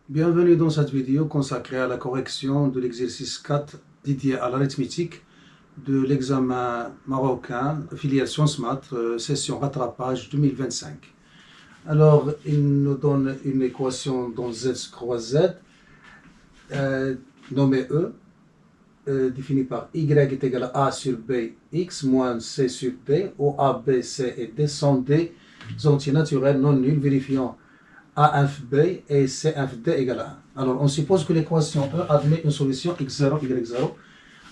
Bienvenue dans cette vidéo consacrée à la correction de l'exercice 4 dédié à l'arithmétique de l'examen marocain filière Sciences Maths, session rattrapage 2025. Alors, il nous donne une équation dont z croise z, nommée E, définie par y est égal à a sur b x moins c sur d, où a, b, c et d sont des entiers naturels non nuls, vérifiant A1b et C1d égale à 1. Alors, on suppose que l'équation E admet une solution x0, y0.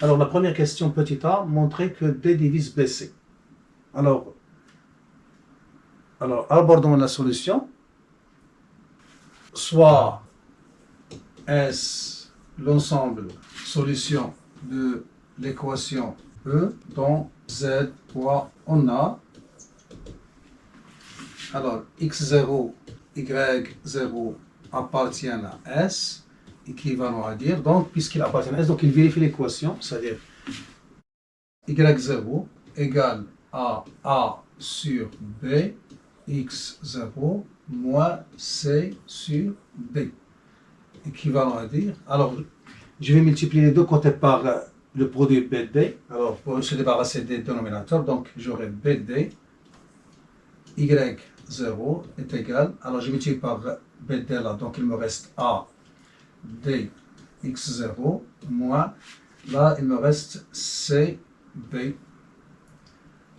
Alors, la première question, petit a, montrer que D divise BC. Alors, abordons la solution. Soit est-ce l'ensemble solution de l'équation E dont Z fois on a. Alors, x0 y0 appartiennent à S, équivalent à dire, donc, puisqu'il appartient à S, donc il vérifie l'équation, c'est-à-dire y0 égale à A sur B, x0 moins C sur D. Équivalent à dire, alors, je vais multiplier les deux côtés par le produit BD, alors, pour se débarrasser des dénominateurs, donc, j'aurai BD, y0 est égal, alors je multiplie par BD là, donc il me reste A dx0 moins, là il me reste CB,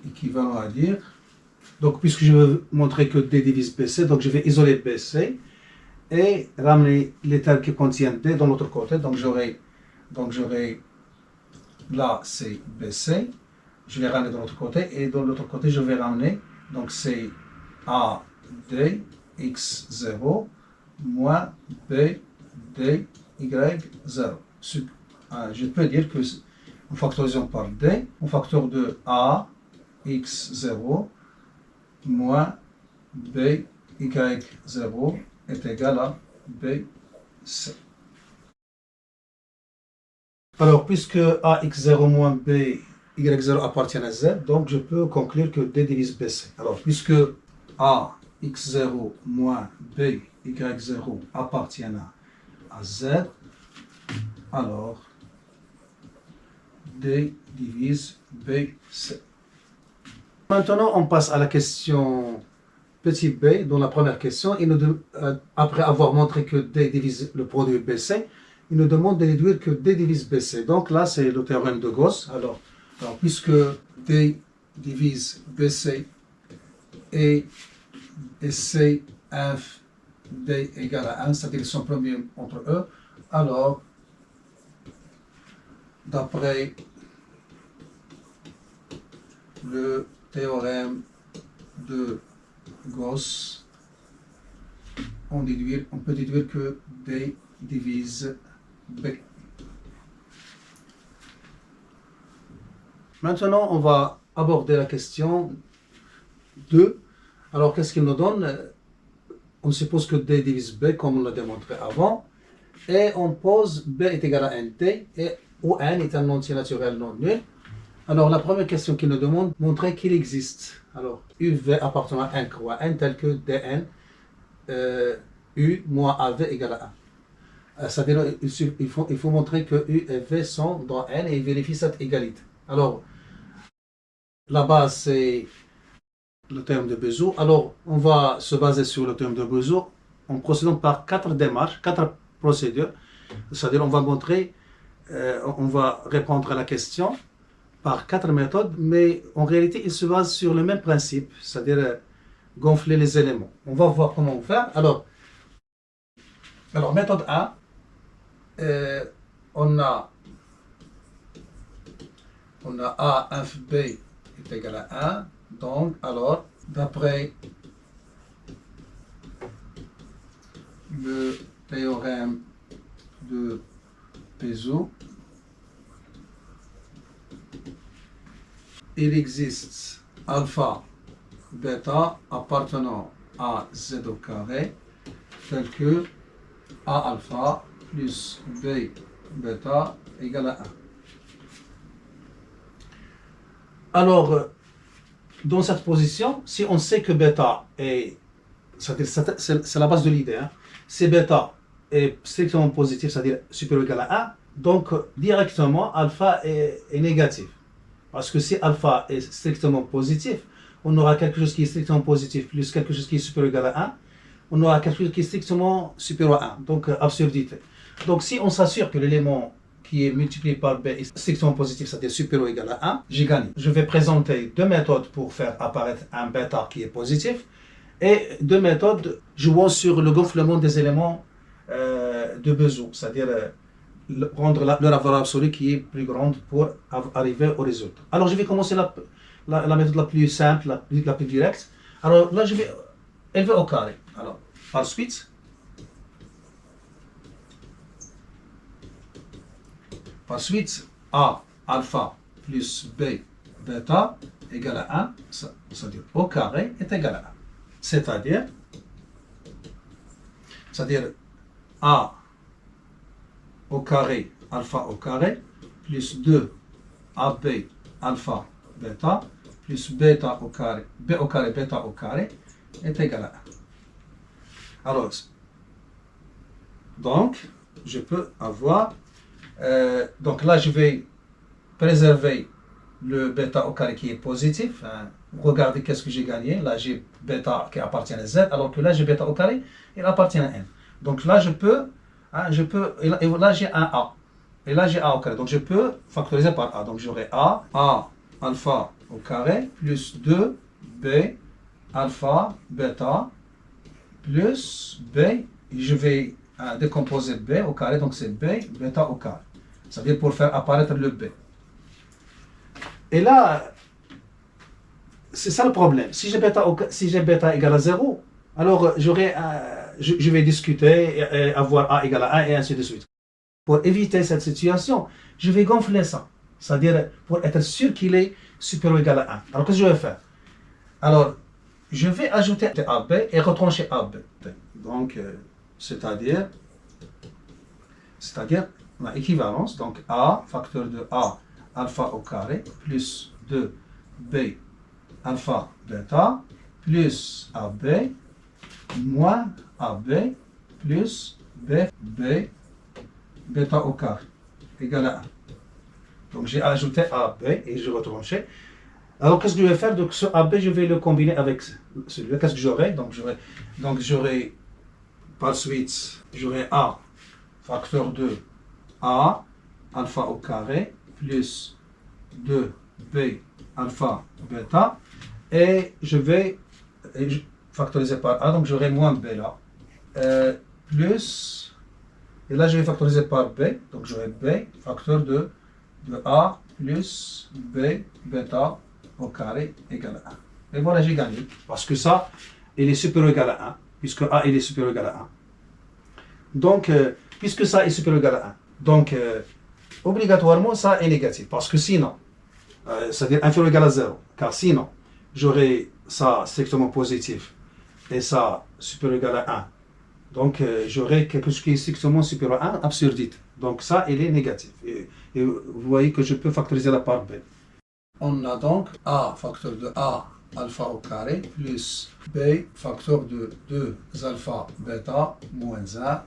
équivalent à dire, donc puisque je veux montrer que D divise BC, donc je vais isoler BC et ramener les termes qui contiennent D de l'autre côté, donc j'aurai là c'est BC, je vais ramener de l'autre côté et de l'autre côté je vais ramener, donc c'est A dx0 moins B dy0. Je peux dire que en factorisant par D, on facteur de A x0 moins B y0 est égal à BC. Alors, puisque AX0 moins B y0 appartient à Z, donc je peux conclure que D divise BC. Alors, puisque A x0 moins b y0 appartiennent à Z, alors D divise BC. Maintenant, on passe à la question petit b, dans la première question. Après avoir montré que D divise le produit BC, il nous demande de déduire que D divise BC. Donc là, c'est le théorème de Gauss. Alors puisque D divise BC et C f D égale à 1, c'est-à-dire qu'ils sont premiers entre eux, alors, d'après le théorème de Gauss, on peut déduire que D divise B. Maintenant, on va aborder la question 2. Alors, qu'est-ce qu'il nous donne? On suppose que D divise B, comme on l'a démontré avant, et on pose B est égal à NT, où N est un entier naturel non nul. Alors, la première question qu'il nous demande, montrer qu'il existe. Alors, UV appartenant à N croix N, tel que Dn, U moins AV égale à 1. C'est-à-dire, il faut montrer que U et V sont dans N et vérifier cette égalité. Alors, la base, c'est le théorème de Bézout. Alors, on va se baser sur le théorème de Bézout en procédant par 4 démarches, 4 procédures. C'est-à-dire, on va répondre à la question par 4 méthodes, mais en réalité, il se base sur le même principe, c'est-à-dire gonfler les éléments. On va voir comment faire. Alors méthode 1, on a A inf B est égal à 1. Donc, alors, d'après le théorème de Bézout, il existe alpha, bêta appartenant à Z au carré, tel que A alpha plus B bêta égale à 1. Alors, dans cette position, si on sait que bêta est, c'est la base de l'idée, si bêta est strictement positif, c'est-à-dire supérieur ou égal à 1, donc directement alpha est négatif. Parce que si alpha est strictement positif, on aura quelque chose qui est strictement positif plus quelque chose qui est supérieur ou égal à 1, on aura quelque chose qui est strictement supérieur à 1, donc absurdité. Donc si on s'assure que l'élément qui est multiplié par b est strictement positif, c'est-à-dire supérieur ou égal à 1, j'ai gagné. Je vais présenter deux méthodes pour faire apparaître un bêta qui est positif et deux méthodes jouant sur le gonflement des éléments de besoin, c'est-à-dire rendre leur valeur absolue qui est plus grande pour arriver au résultat. Alors je vais commencer la méthode la plus simple, la plus directe. Alors là je vais élever au carré. Alors par suite, A alpha plus B bêta égale à 1, c'est-à-dire au carré est égal à 1. C'est-à-dire A au carré, alpha au carré, plus 2 AB alpha bêta, plus bêta au carré, B au carré, bêta au carré, est égal à 1. Alors, donc, je peux avoir, donc là, je vais préserver le bêta au carré qui est positif. Regardez qu'est-ce que j'ai gagné. Là, j'ai bêta qui appartient à Z, alors que là, j'ai bêta au carré, il appartient à N. Donc là, et là j'ai un A. Et là j'ai A au carré. Donc je peux factoriser par A. Donc j'aurai A alpha au carré plus 2B alpha bêta plus B. Et je vais décomposer B au carré. Donc c'est B bêta au carré. C'est-à-dire pour faire apparaître le B. Et là, c'est ça le problème. Si j'ai bêta égale à 0, alors je vais discuter et avoir A égale à 1 et ainsi de suite. Pour éviter cette situation, je vais gonfler ça. C'est-à-dire pour être sûr qu'il est supérieur ou égal à 1. Alors qu'est-ce que je vais faire? Alors, je vais ajouter AB et retrancher AB. Donc, c'est-à-dire la équivalence. Donc, A, facteur de A, alpha au carré, plus 2B alpha bêta, plus AB, moins AB, plus B bêta au carré, égal à 1. Donc j'ai ajouté AB et je retranché. Alors qu'est-ce que je vais faire? Donc ce AB, je vais le combiner avec celui-là. Qu'est-ce que j'aurai? Donc j'aurai par suite, j'aurai A, facteur de A, alpha au carré, plus 2B alpha bêta. Et je vais factoriser par A, donc j'aurai moins B là. Plus, et là je vais factoriser par B, donc j'aurai B, facteur de A plus B bêta au carré égale à 1. Et voilà, j'ai gagné. Parce que ça, il est supérieur ou égal à 1, puisque A il est supérieur ou égal à 1. Donc, puisque ça est supérieur ou égal à 1, donc obligatoirement ça est négatif, parce que sinon, c'est-à-dire inférieur ou égal à 0, car sinon, j'aurai ça strictement positif et ça supérieur ou égal à 1. Donc j'aurai quelque chose qui est strictement supérieur à 1, absurdité. Donc ça, il est négatif. Et vous voyez que je peux factoriser la part B. On a donc A facteur de A alpha au carré plus B facteur de 2 alpha bêta moins 1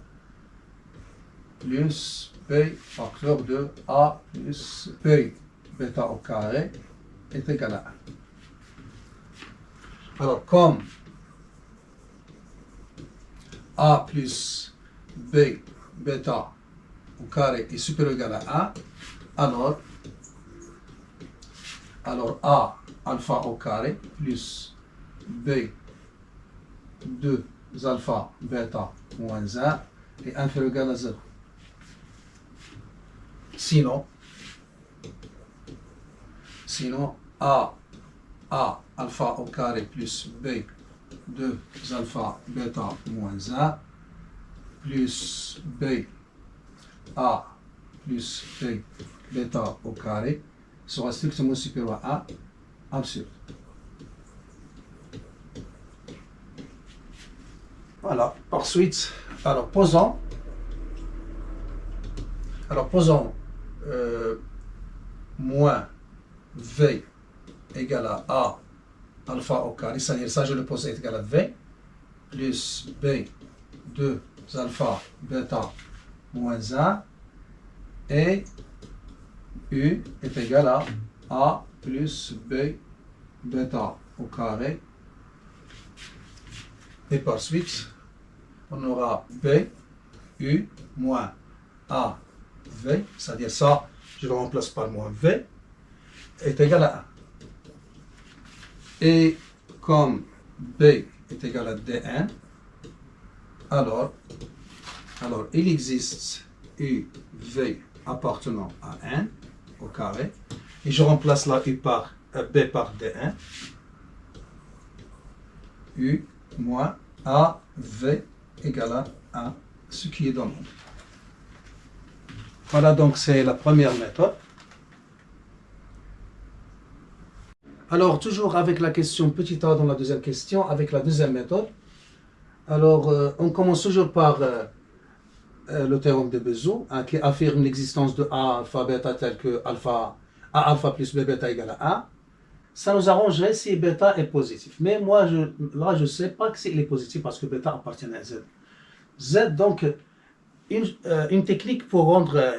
plus B facteur de A plus B bêta au carré est égal à 1. Alors, comme A plus B bêta au carré est supérieur ou égal à 1, alors A alpha au carré plus B 2 alpha bêta moins 1 est inférieur ou égal à 0. Sinon A alpha au carré plus B 2 alpha bêta moins 1 plus B A plus B bêta au carré sera strictement supérieur à 1, absurde. Voilà, par suite, alors posons moins V égale à A alpha au carré, c'est-à-dire ça je le pose est égal à V, plus B 2 alpha bêta moins 1 et U est égal à A plus B bêta au carré. Et par suite, on aura B, U moins A, V, c'est-à-dire ça, je le remplace par moins V, est égal à 1. Et comme B est égal à Dn, alors il existe UV appartenant à N au carré, et je remplace la U par B par Dn, U moins AV égale à 1, ce qui est demandé. Voilà, donc c'est la première méthode. Alors, toujours avec la question petit a dans la deuxième question, avec la deuxième méthode. Alors, on commence toujours par le théorème de Bézout, hein, qui affirme l'existence de A alpha bêta tel que A alpha plus B bêta égale à 1. Ça nous arrangerait si bêta est positif. Mais moi, je ne sais pas que s'il est positif parce que bêta appartient à Z. Z, donc, une technique pour rendre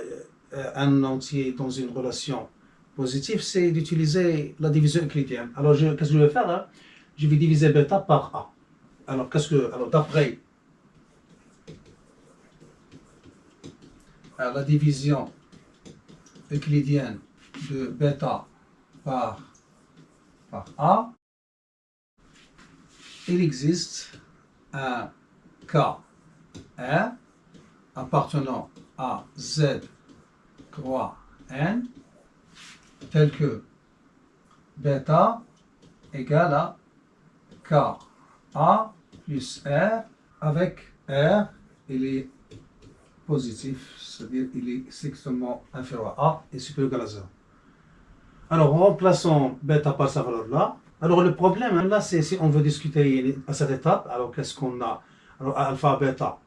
un entier dans une relation positive, c'est d'utiliser la division euclidienne. Alors, qu'est-ce que je vais faire là? Je vais diviser bêta par A. Alors, d'après la division euclidienne de bêta par A, il existe un K R appartenant à Z croix N tel que bêta égale à K A plus R avec R, il est positif, c'est-à-dire il est strictement inférieur à A et supérieur à 0. Alors, en remplaçant bêta par sa valeur là, alors le problème là, c'est si on veut discuter à cette étape, alors qu'est-ce qu'on a? Alors, alpha, bêta,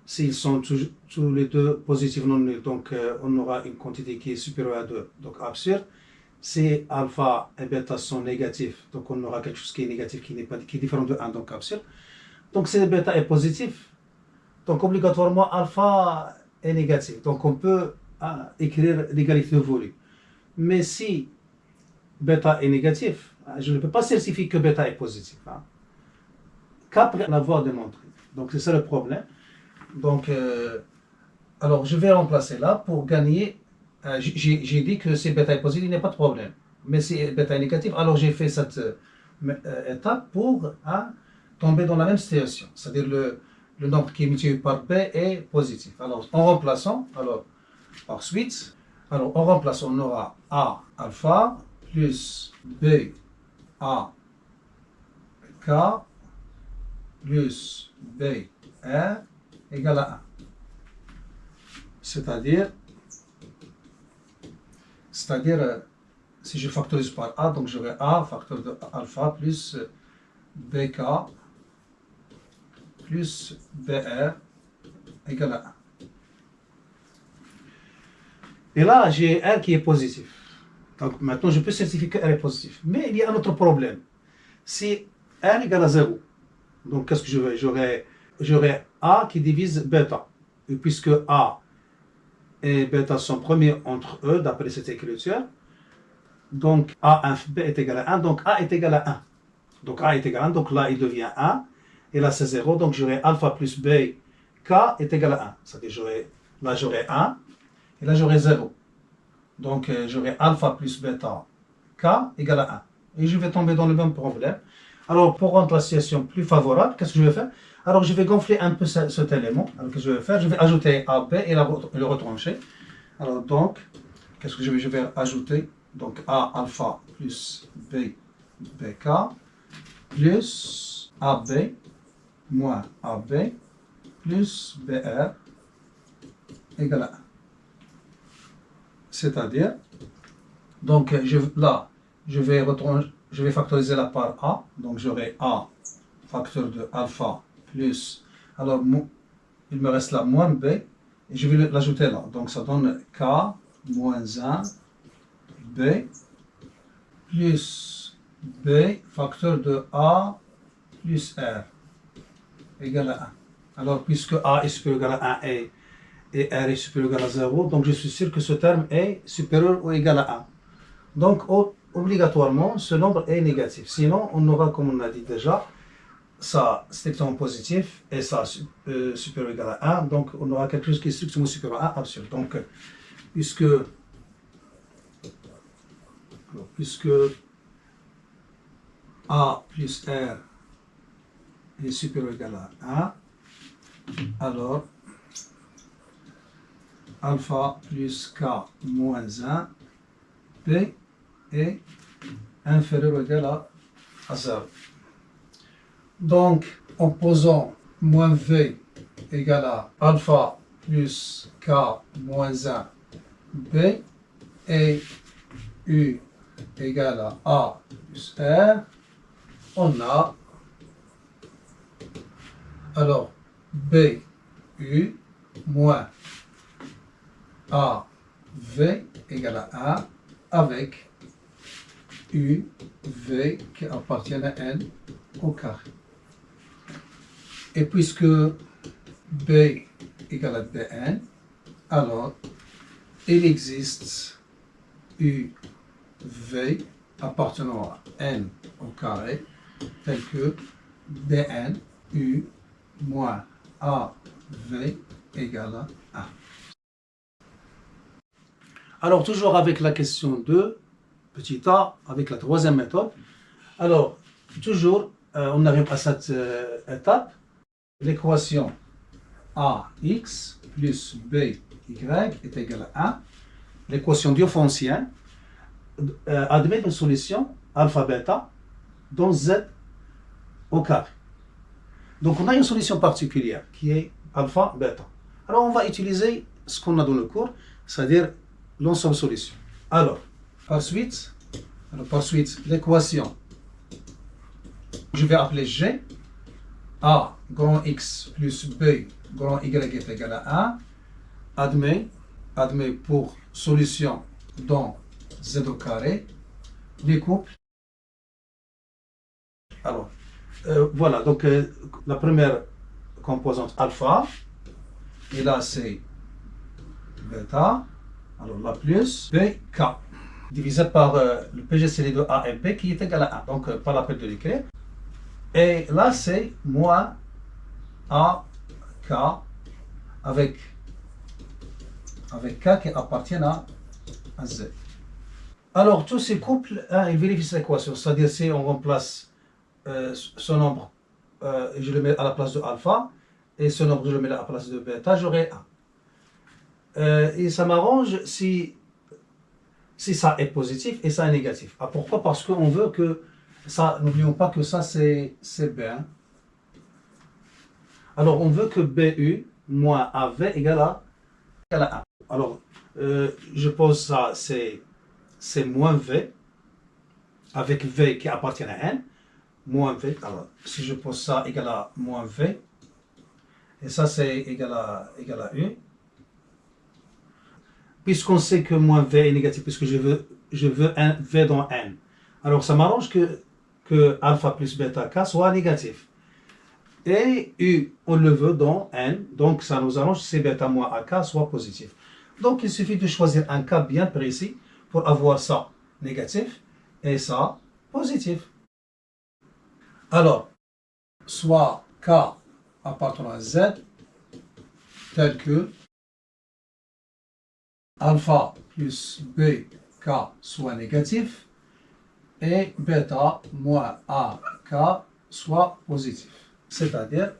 s'ils sont tous les deux positifs non nuls, donc on aura une quantité qui est supérieure à 2, donc absurde. Si alpha et bêta sont négatifs, donc on aura quelque chose qui est négatif, qui est différent de 1, donc absurde. Donc si bêta est positif, donc obligatoirement alpha est négatif. Donc on peut écrire l'égalité de volume. Mais si bêta est négatif, je ne peux pas certifier que bêta est positif. Qu'après l'avoir démontré. Donc c'est ça le problème. Donc, alors je vais remplacer là pour gagner. J'ai dit que si bêta est positif, il n'y a pas de problème. Mais si bêta est négatif, alors j'ai fait cette étape pour tomber dans la même situation. C'est-à-dire le nombre qui est multiplié par B est positif. Alors en remplaçant, ensuite, en remplaçant, on aura A alpha plus B A K plus B R égale à 1. C'est-à-dire, si je factorise par A, donc j'aurai A facteur de alpha plus BK plus BR égale à 1. Et là, j'ai R qui est positif. Donc maintenant, je peux certifier que R est positif. Mais il y a un autre problème. Si R égale à 0, donc qu'est-ce que je vais? J'aurai A qui divise bêta. Et puisque A et bêta sont premiers entre eux, d'après cette écriture, donc A inf B est égal à 1, donc A est égal à 1. Donc A est égal à 1, donc là il devient 1, et là c'est 0, donc j'aurai alpha plus B, K est égal à 1. C'est-à-dire là j'aurai 1, et là j'aurai 0. Donc j'aurai alpha plus bêta, K égale à 1. Et je vais tomber dans le même problème. Alors pour rendre la situation plus favorable, qu'est-ce que je vais faire? Alors je vais gonfler un peu cet élément. Alors qu'est-ce que je vais faire? Je vais ajouter AB et le retrancher. Alors donc, qu'est-ce que je vais ajouter? Donc A alpha plus B BK plus AB moins AB plus BR égale à 1. C'est-à-dire, donc là, je vais factoriser la part A. Donc j'aurai A facteur de alpha plus, alors il me reste là moins B, et je vais l'ajouter là. Donc ça donne K moins 1 B plus B facteur de A plus R égale à Alors, puisque A est supérieur ou égal à 1 et R est supérieur ou égal à 0, donc je suis sûr que ce terme est supérieur ou égal à 1. Donc, obligatoirement, ce nombre est négatif. Sinon, on aura, comme on a dit déjà, ça strictement positif et ça supérieur ou égal à 1. Donc, on aura quelque chose qui est strictement supérieur à 1 absurde. Donc, puisque A plus R est supérieur ou égal à 1, alors alpha plus K moins 1, P est inférieur ou égal à 0. Donc, en posant moins V égale à alpha plus K moins 1, B et U égale à A plus R, on a alors B U moins A V égale à 1 avec U V qui appartient à N au carré. Et puisque B égale à Bn, alors il existe U V appartenant à N au carré tel que Bn U moins AV égale à 1. Alors, toujours avec la question 2, petit a, avec la troisième méthode. Alors, toujours, on arrive à cette étape. L'équation AX plus BY est égale à 1. L'équation diophantien admet une solution alpha-bêta dans Z au carré. Donc, on a une solution particulière qui est alpha-bêta. Alors, on va utiliser ce qu'on a dans le cours, c'est-à-dire l'ensemble solution. Alors, par suite, l'équation, je vais appeler G, A grand X plus B grand Y est égal à 1, admet pour solution dans Z au carré, les couples. Alors, voilà, donc la première composante alpha, et là c'est bêta, alors la plus BK, divisé par le PGCD de A et B qui est égal à 1, donc pas la peine de l'écrire. Et là c'est moins AK avec K qui appartient à Z. Alors tous ces couples, ils vérifient cette équation, c'est-à-dire si on remplace ce nombre, je le mets à la place de alpha, et ce nombre je le mets à la place de bêta, j'aurai 1. Et ça m'arrange si ça est positif et ça est négatif. Ah, pourquoi? Parce qu'on veut que ça, n'oublions pas que ça c'est B1. Alors on veut que BU moins AV égale à 1. Alors je pose ça, c'est moins V, avec V qui appartient à N, moins V. Alors si je pose ça égal à moins V, et ça c'est égal à U, puisqu'on sait que moins V est négatif, puisque je veux un V dans N. Alors ça m'arrange que alpha plus bêta K soit négatif. Et U, on le veut dans N, donc ça nous arrange si bêta moins AK soit positif. Donc il suffit de choisir un cas bien précis pour avoir ça négatif et ça positif. Alors, soit K appartenant à Z, tel que alpha plus BK soit négatif et bêta moins AK soit positif. C'est-à-dire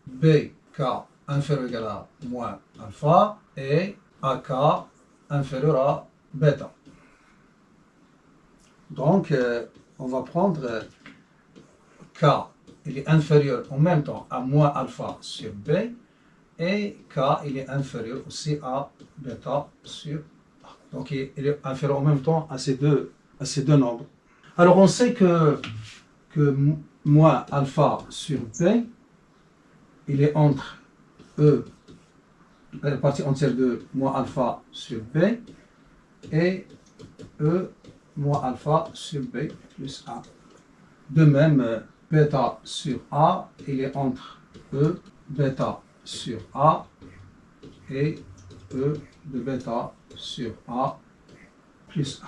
BK inférieur ou égal à moins alpha et AK inférieur à bêta. Donc, on va prendre K, il est inférieur en même temps à moins alpha sur B et K, il est inférieur aussi à bêta sur A. Donc, il est inférieur en même temps à ces deux nombres. Alors, on sait que moins alpha sur B, il est entre E, la partie entière de moins alpha sur B, et E moins alpha sur B plus A. De même, bêta sur A, il est entre E bêta sur A et E de bêta sur A plus 1.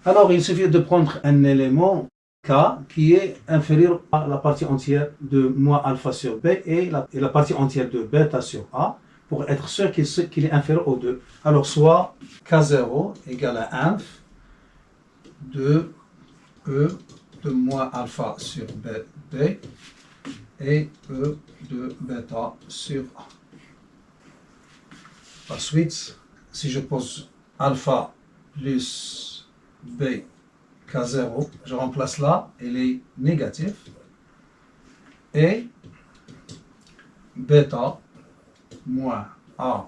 Alors, il suffit de prendre un élément K qui est inférieur à la partie entière de moins alpha sur B et la partie entière de bêta sur A pour être sûr qu'il est inférieur aux deux. Alors, soit K0 égale à inf de E de moins alpha sur B et E de bêta sur A. Ensuite, si je pose alpha plus B K0, je remplace là, il est négatif, et bêta moins A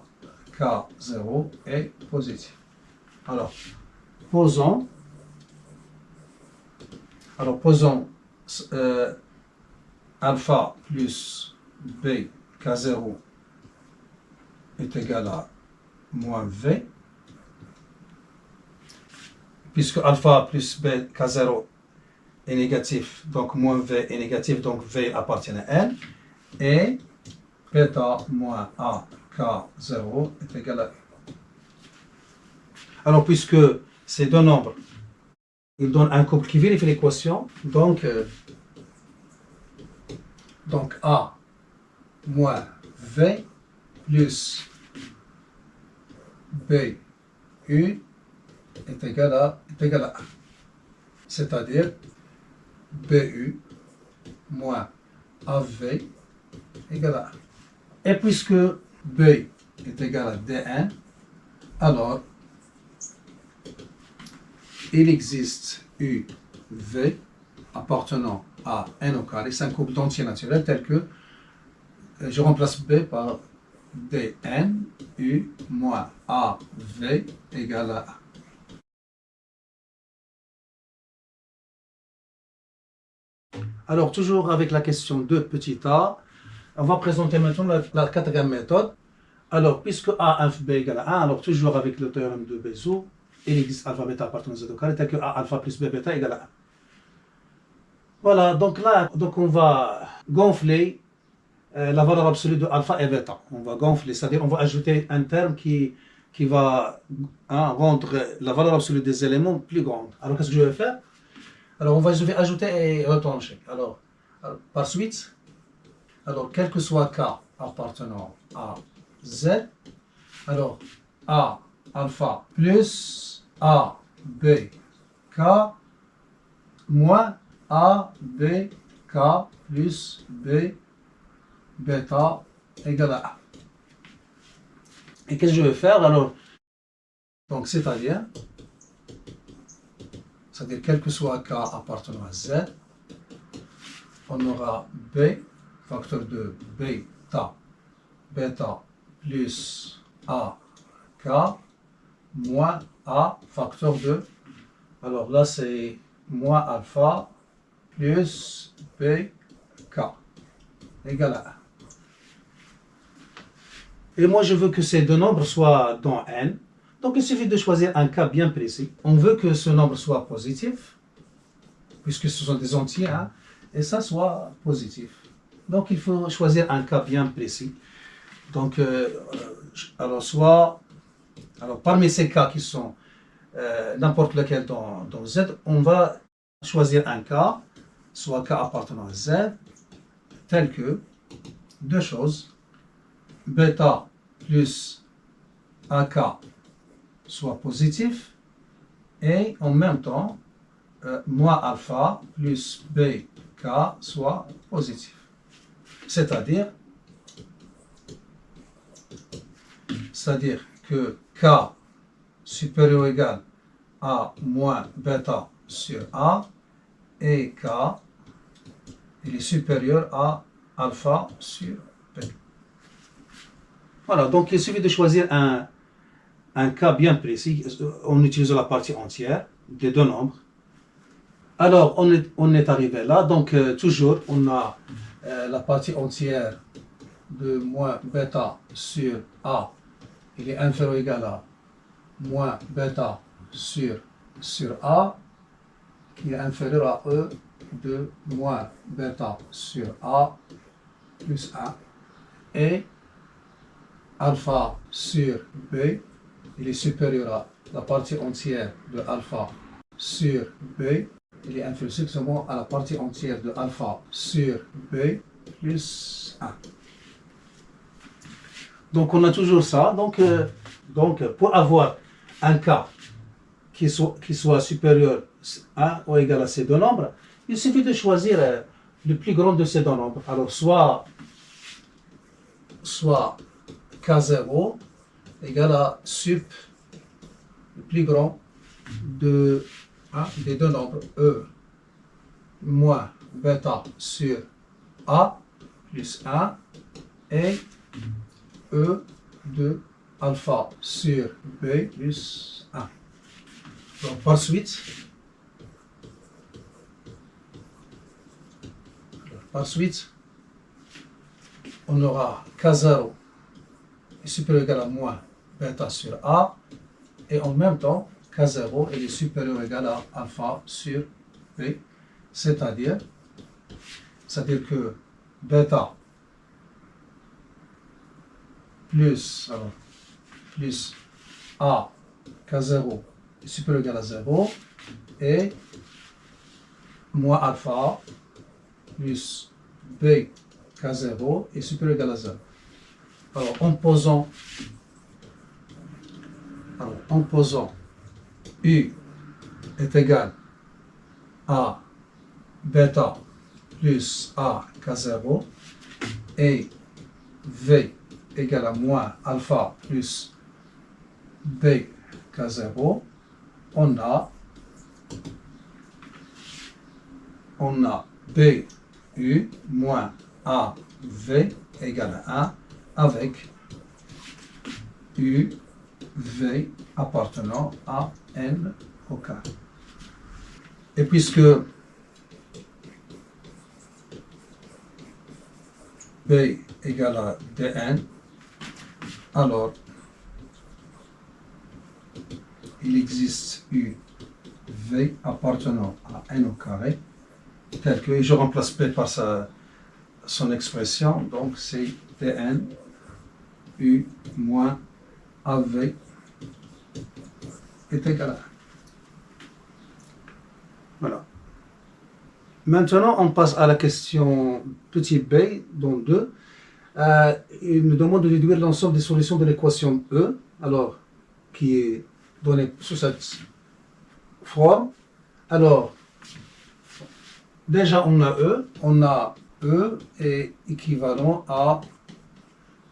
K0 est positif. Alors, posons alpha plus B K0 est égal à moins V, puisque alpha plus B K0 est négatif, donc moins V est négatif, donc V appartient à N, et bêta moins A K0 est égal à E. Alors, puisque ces deux nombres, ils donnent un couple qui vérifie l'équation, donc A moins V plus B U est égal à 1. C'est-à-dire BU moins AV égale à 1. Et puisque B est égal à DN, alors il existe UV appartenant à N au carré. C'est un couple d'entiers naturels tel que je remplace B par dn u moins av égale à 1. Alors, toujours avec la question de petit a, on va présenter maintenant la quatrième méthode. Alors, puisque a inf b égale à 1, alors toujours avec le théorème de Bézout, il existe alpha bêta appartenant à z au carré, tel que a alpha plus b bêta égale à 1. Voilà, donc là, on va gonfler la valeur absolue de alpha et bêta. On va gonfler, c'est-à-dire on va ajouter un terme qui va rendre la valeur absolue des éléments plus grande. Alors, qu'est-ce que je vais faire? Alors, je vais ajouter et retrancher. Alors, par suite, alors, quel que soit K appartenant à Z, alors, A alpha plus A B K moins A B K plus B bêta égale à 1. Et qu'est-ce que je vais faire? Alors, donc, c'est-à-dire quel que soit K appartenant à Z, on aura B, facteur de bêta plus AK moins A, facteur de, alors là c'est moins alpha plus BK égale à 1. Et moi je veux que ces deux nombres soient dans N. Donc il suffit de choisir un cas bien précis. On veut que ce nombre soit positif, puisque ce sont des entiers, et ça soit positif. Donc il faut choisir un cas bien précis. Donc, alors parmi ces cas qui sont n'importe lequel dans Z, on va choisir un cas, soit cas appartenant à Z, tel que deux choses, bêta plus AK soit positif, et en même temps, moins alpha plus BK soit positif. C'est-à-dire que K supérieur ou égal à moins bêta sur A et K il est supérieur à alpha sur B. Voilà, donc il suffit de choisir un cas bien précis en utilisant la partie entière des deux nombres. Alors, on est arrivé là, donc toujours on a la partie entière de moins bêta sur A, il est inférieur ou égal à moins bêta sur A, qui est inférieur à E de moins bêta sur A plus 1 et alpha sur B, il est supérieur à la partie entière de alpha sur B, il est inférieur strictement à la partie entière de alpha sur B plus 1. Donc on a toujours ça. Donc pour avoir un cas qui soit supérieur à ou égal à ces deux nombres, il suffit de choisir le plus grand de ces deux nombres. Alors soit K0 égale à sup le plus grand des deux nombres E moins bêta sur A plus 1 et E de alpha sur B plus 1. Donc par suite, on aura K0 est supérieur ou égal à moins bêta sur A et en même temps K0 est supérieur ou égal à alpha sur B, c'est-à-dire que bêta plus A K0 est supérieur ou égal à 0 et moins alpha plus B K0 est supérieur ou égal à 0. Alors en posant U est égal à bêta plus A K0 et V égale à moins alpha plus B K0, on a BU moins AV égale à 1 avec UV appartenant à N au carré. Et puisque B égale à Dn, alors il existe UV appartenant à N au carré, tel que, et je remplace P par son expression, donc c'est Dn U moins AV est égal à 1. Voilà. Maintenant, on passe à la question petit b, dans 2. Il nous demande de déduire l'ensemble des solutions de l'équation E, alors, qui est donnée sous cette forme. Alors, déjà, on a E est équivalent à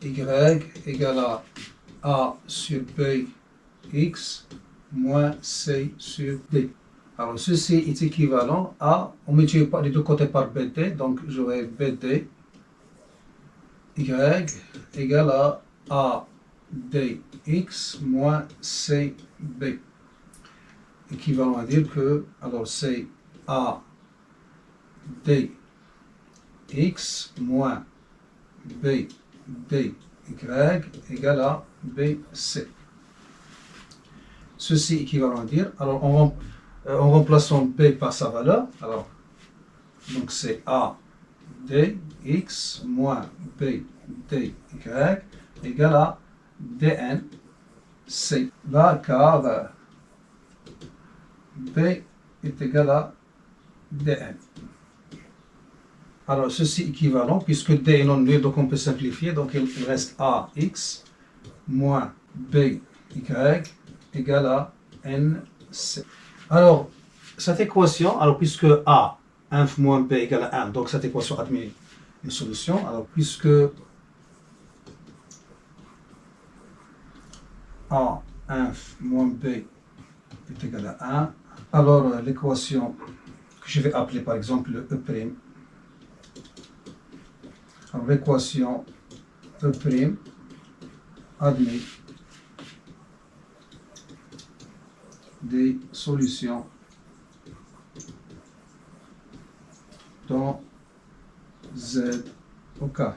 Y égale à A sur B X moins C sur D. Alors, ceci est équivalent à, on multiplie les deux côtés par BD, donc j'aurai BD Y égale à ADX moins CB. Équivalent à dire que, alors c'est ADX moins BDY égale à BC. Ceci équivalent à dire, alors en remplaçant B par sa valeur, alors donc c'est ADX moins BDY égale à DNC. Là, car B est égal à Dn. Alors, ceci est équivalent, puisque D est non nul, donc on peut simplifier. Donc, il reste AX moins BY égale à NC. Alors, cette équation, alors puisque A, 1 moins B égale à 1, donc cette équation admet une solution. Alors, puisque A, 1 moins B est égal à 1, alors l'équation que je vais appeler par exemple le E', alors l'équation E' admet des solutions dans Z au carré.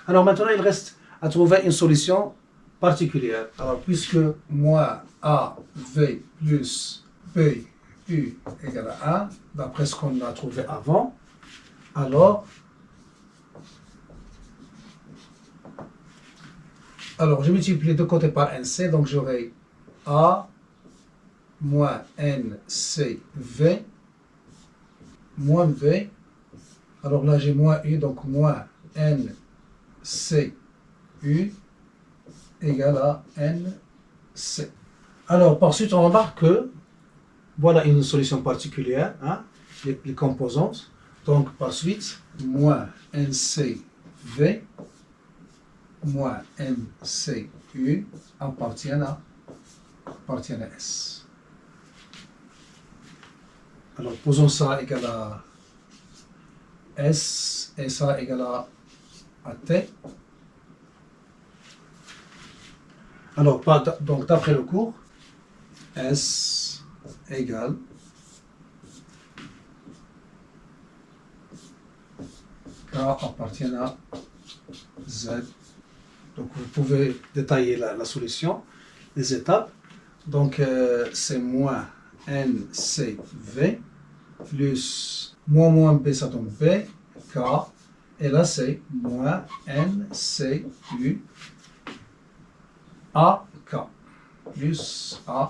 Alors maintenant, il reste à trouver une solution particulière. Alors, puisque moins AV plus BU égale à 1, d'après ce qu'on a trouvé avant, Alors, je multiplie les deux côtés par NC, donc j'aurai A moins NCV moins V. Alors là, j'ai moins U, donc moins NCU égale à NC. Alors, par suite, on remarque que voilà une solution particulière, hein, les composantes. Donc, par suite, moins NCV moins NCU appartiennent à S. Alors, posons ça égal à S et ça égal à T. Alors, donc d'après le cours, S égale K appartient à Z. Donc vous pouvez détailler la solution, les étapes. Donc c'est moins NCV plus moins B, ça donne B, K. Et là c'est moins NCU AK plus AK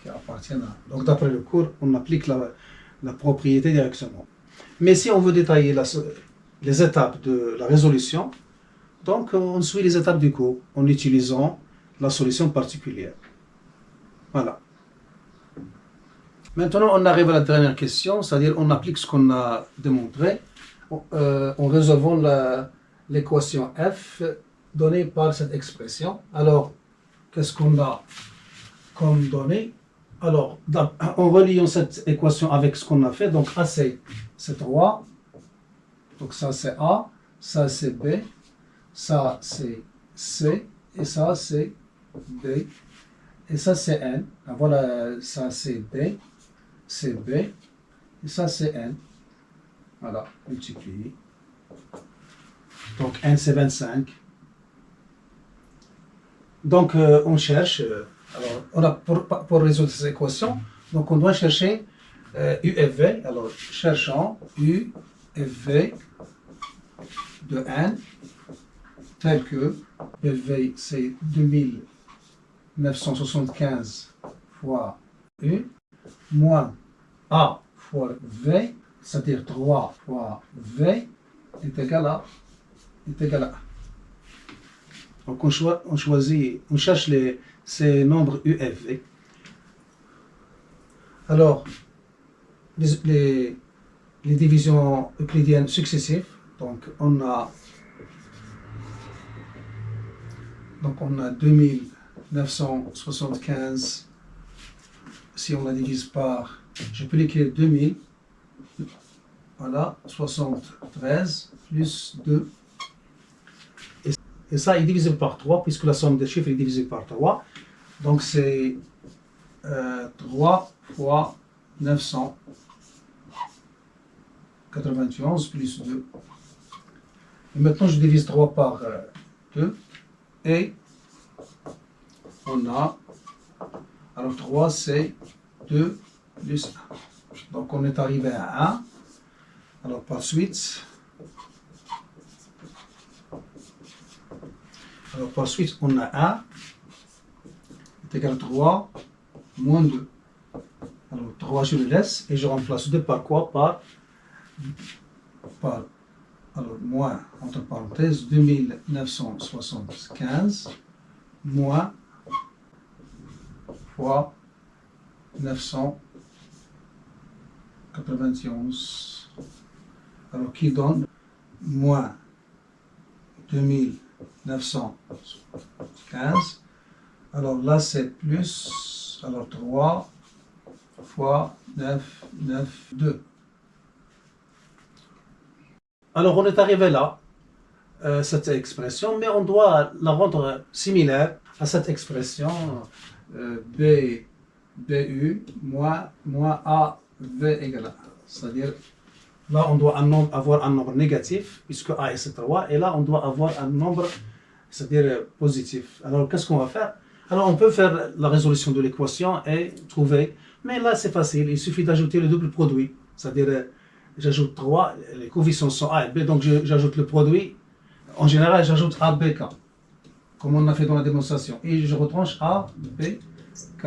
qui appartient à. Donc d'après le cours, on applique la propriété directement. Mais si on veut détailler les étapes de la résolution, donc on suit les étapes du cours en utilisant la solution particulière. Voilà. Maintenant, on arrive à la dernière question, c'est-à-dire on applique ce qu'on a démontré en résolvant l'équation f donnée par cette expression. Alors, qu'est-ce qu'on a comme donnée? Alors, en reliant cette équation avec ce qu'on a fait, donc A c'est 3, donc ça c'est A, ça c'est B, ça c'est C, et ça c'est D, et ça c'est N. Voilà, ça c'est D, c'est B, et ça c'est N. Voilà, multiplié. Donc N c'est 25. Donc on cherche, alors on a pour résoudre cette équation, donc on doit chercher U et V. Alors cherchons U et V de N tel que V c'est 2975 fois U moins A fois V, c'est-à-dire 3 fois V est égal à 1. Donc on cherche ces nombres U et V. Alors, les divisions euclidiennes successives, donc on a 2975, si on la divise par, je peux l'écrire 2000, voilà, 73 plus 2. Et ça est divisible par 3, puisque la somme des chiffres est divisible par 3. Donc c'est 3 fois 991 plus 2. Et maintenant je divise 3 par 2. Et on a, alors 3 c'est 2 plus 1. Donc on est arrivé à 1. Alors par suite, on a 1 est égal à 3 moins 2. Alors 3 je le laisse et je remplace 2 par quoi? Alors moins, entre parenthèses, 2975 moins fois 991. Alors qui donne moins 2915. Alors là c'est plus, alors 3 fois 9, 9, 2. Alors on est arrivé là, cette expression, mais on doit la rendre similaire à cette expression BU moins AV égale à 1. C'est-à-dire, là on doit avoir un nombre négatif, puisque A est 3, et là on doit avoir un nombre, c'est-à-dire positif. Alors qu'est-ce qu'on va faire? Alors on peut faire la résolution de l'équation et trouver, mais là c'est facile, il suffit d'ajouter le double produit, c'est-à-dire j'ajoute 3, les coefficients sont A et B, donc j'ajoute le produit. En général, j'ajoute A, B, K, comme on a fait dans la démonstration. Et je retranche A, B, K.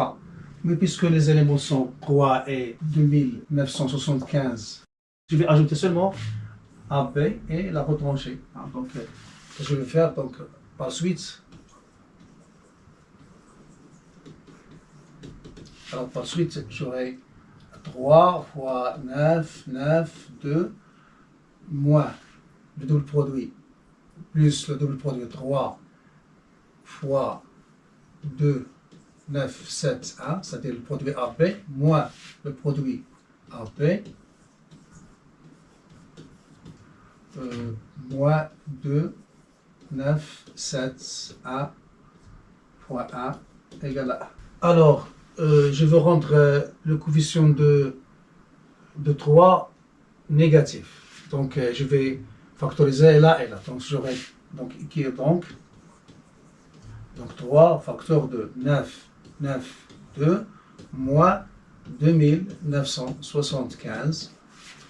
Mais puisque les éléments sont 3 et 2975, je vais ajouter seulement A, B et la retrancher. Donc, je vais faire donc, par suite. Alors, par suite, j'aurai 3 fois 9, 9, 2, moins le double produit, plus le double produit 3 fois 2, 9, 7, 1, c'est-à-dire le produit AB, moins le produit AB, moins 2, 9, 7, 1 fois 1 égale à 1. Alors, je veux rendre le coefficient de 3 négatif. Donc, je vais factoriser là et là. Donc, j'aurai qui est donc 3 facteur de 9, 9, 2, moins 2975,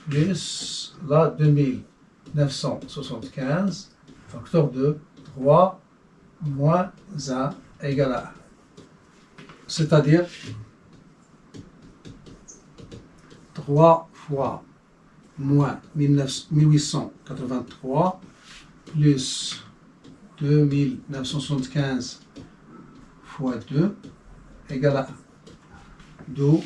plus là 2975, facteur de 3, moins 1 égale à 1. C'est-à-dire 3 fois moins 1883 plus 2975 fois 2 égale à 1. D'où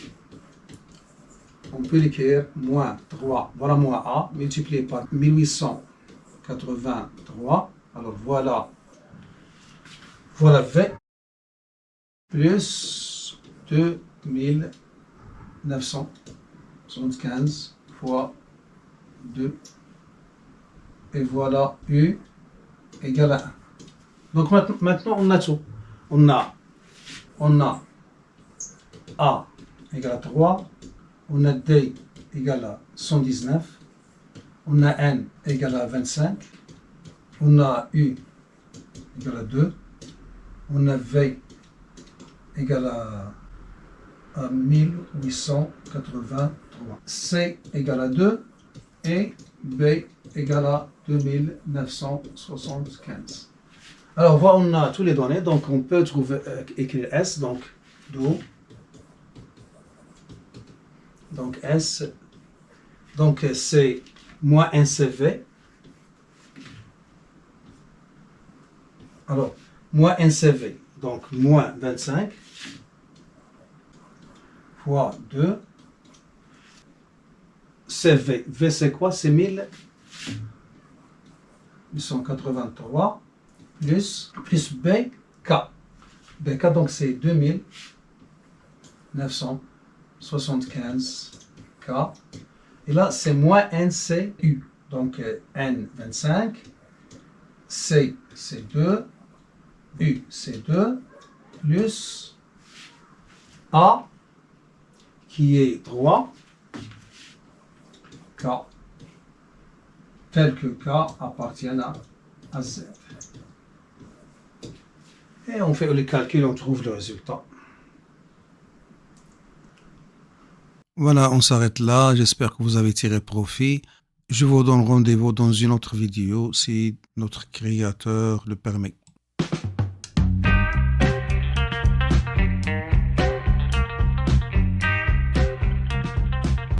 on peut l'écrire moins 3, voilà moins A, multiplié par 1883. Alors voilà V, plus 2975 fois 2. Et voilà U égale à 1. Donc maintenant on a tout. On a A égale à 3. On a D égale à 119. On a N égale à 25. On a U égale à 2. On a V égale à 1883. C égale à 2 et B égale à 2975. Alors voilà, on a tous les données, donc on peut écrire S, donc S, donc c'est moins 1CV. Alors, moins 1CV, donc moins 25 fois 2. CV, V c'est quoi? C'est 1883 plus BK. BK donc c'est 2975 K. Et là c'est moins NCU. Donc N 25, C c'est 2, U c'est 2, plus A qui est 3, K, tel que K appartient à Z. Et on fait le calcul, on trouve le résultat. Voilà, on s'arrête là. J'espère que vous avez tiré profit. Je vous donne rendez-vous dans une autre vidéo si notre créateur le permet.